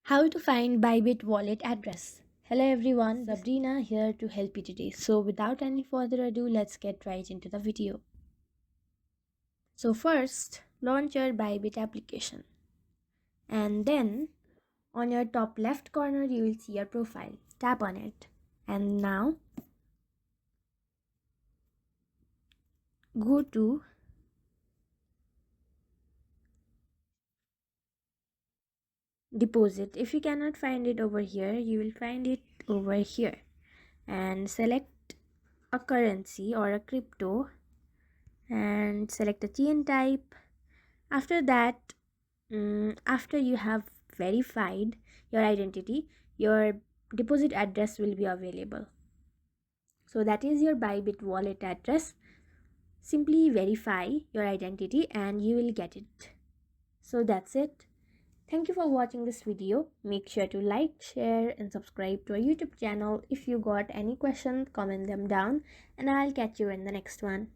How to find Bybit wallet address. Hello everyone, Sabrina here to help you today. So without any further ado, let's get right into the video. So first, launch your Bybit application. And then on your top left corner, you will see your profile. Tap on it. And now go to deposit. If you cannot find it over here, you will find it over here. And select a currency or a crypto and select a chain type. After that, after you have verified your identity, your deposit address will be available. So that is your Bybit wallet address. Simply verify your identity and you will get it. So that's it. Thank you for watching this video. Make sure to like, share and subscribe to our YouTube channel. If you got any questions, comment them down and I'll catch you in the next one.